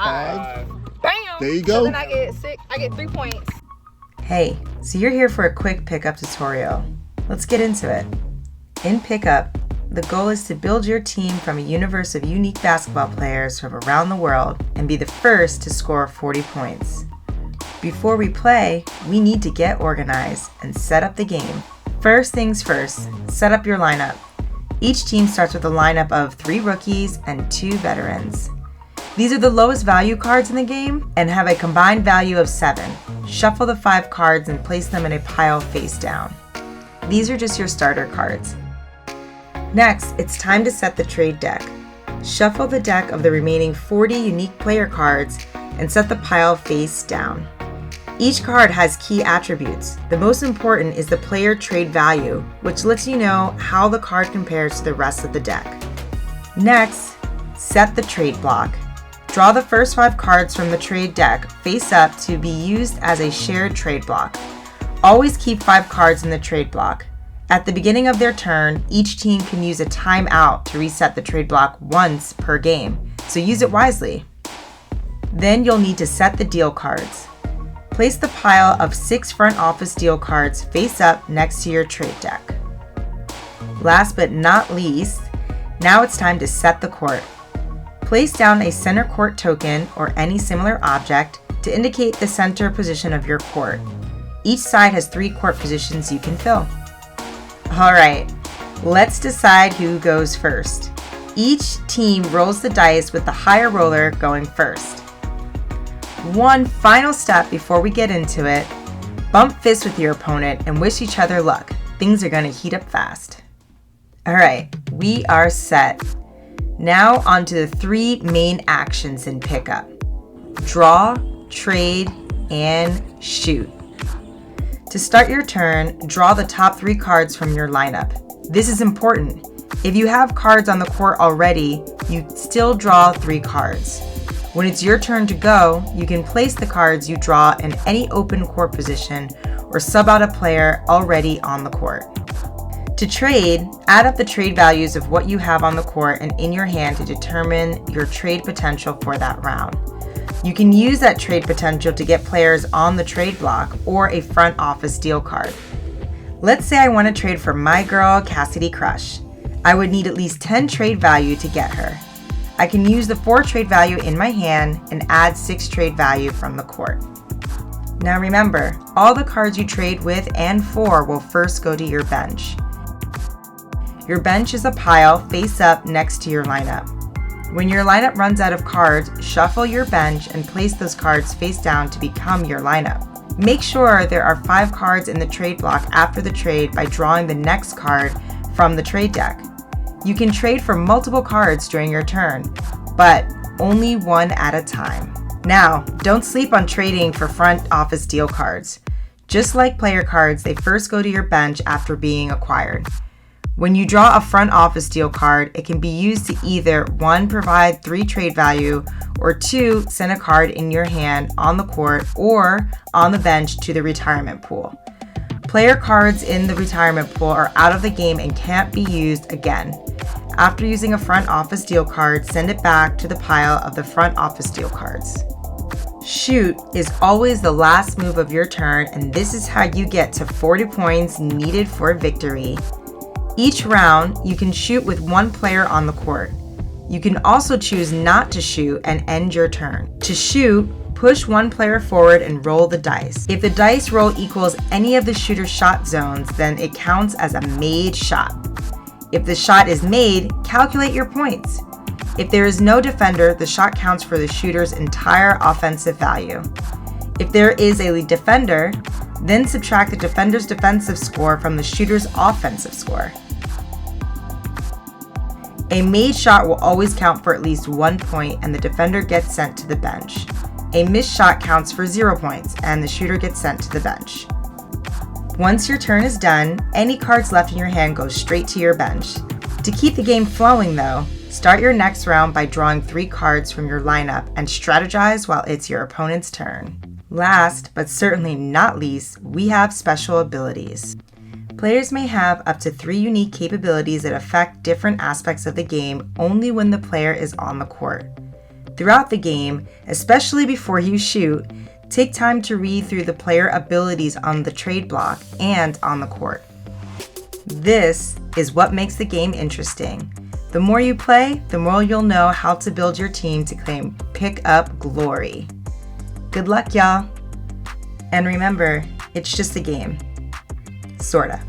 5. Bam! There you go. So then I get 6. I get 3 points. Hey, so you're here for a quick pickup tutorial. Let's get into it. In pickup, the goal is to build your team from a universe of unique basketball players from around the world and be the first to score 40 points. Before we play, we need to get organized and set up the game. First things first, set up your lineup. Each team starts with a lineup of 3 rookies and 2 veterans. These are the lowest value cards in the game and have a combined value of 7. Shuffle the 5 cards and place them in a pile face down. These are just your starter cards. Next, it's time to set the trade deck. Shuffle the deck of the remaining 40 unique player cards and set the pile face down. Each card has key attributes. The most important is the player trade value, which lets you know how the card compares to the rest of the deck. Next, set the trade block. Draw the first 5 cards from the trade deck face up to be used as a shared trade block. Always keep 5 cards in the trade block. At the beginning of their turn, each team can use a timeout to reset the trade block once per game, so use it wisely. Then you'll need to set the deal cards. Place the pile of 6 front office deal cards face up next to your trade deck. Last but not least, now it's time to set the court. Place down a center court token or any similar object to indicate the center position of your court. Each side has 3 court positions you can fill. Alright, let's decide who goes first. Each team rolls the dice with the higher roller going first. One final step before we get into it, bump fists with your opponent and wish each other luck. Things are going to heat up fast. Alright, we are set. Now on to the 3 main actions in pickup. Draw, trade, and shoot. To start your turn, draw the top 3 cards from your lineup. This is important. If you have cards on the court already, you still draw 3 cards. When it's your turn to go, you can place the cards you draw in any open court position or sub out a player already on the court. To trade, add up the trade values of what you have on the court and in your hand to determine your trade potential for that round. You can use that trade potential to get players on the trade block or a front office deal card. Let's say I want to trade for my girl, Cassidy Crush. I would need at least 10 trade value to get her. I can use the 4 trade value in my hand and add 6 trade value from the court. Now remember, all the cards you trade with and for will first go to your bench. Your bench is a pile face up next to your lineup. When your lineup runs out of cards, shuffle your bench and place those cards face down to become your lineup. Make sure there are 5 cards in the trade block after the trade by drawing the next card from the trade deck. You can trade for multiple cards during your turn, but only one at a time. Now, don't sleep on trading for front office deal cards. Just like player cards, they first go to your bench after being acquired. When you draw a front office deal card, it can be used to either 1. Provide 3 trade value, or 2. Send a card in your hand on the court or on the bench to the retirement pool. Player cards in the retirement pool are out of the game and can't be used again. After using a front office deal card, send it back to the pile of the front office deal cards. Shoot is always the last move of your turn, and this is how you get to 40 points needed for victory. Each round, you can shoot with 1 player on the court. You can also choose not to shoot and end your turn. To shoot, push 1 player forward and roll the dice. If the dice roll equals any of the shooter's shot zones, then it counts as a made shot. If the shot is made, calculate your points. If there is no defender, the shot counts for the shooter's entire offensive value. If there is a defender, then subtract the defender's defensive score from the shooter's offensive score. A made shot will always count for at least 1 point and the defender gets sent to the bench. A missed shot counts for 0 points and the shooter gets sent to the bench. Once your turn is done, any cards left in your hand go straight to your bench. To keep the game flowing though, start your next round by drawing 3 cards from your lineup and strategize while it's your opponent's turn. Last, but certainly not least, we have special abilities. Players may have up to 3 unique capabilities that affect different aspects of the game only when the player is on the court. Throughout the game, especially before you shoot, take time to read through the player abilities on the trade block and on the court. This is what makes the game interesting. The more you play, the more you'll know how to build your team to claim pick-up glory. Good luck, y'all. And remember, it's just a game. Sorta.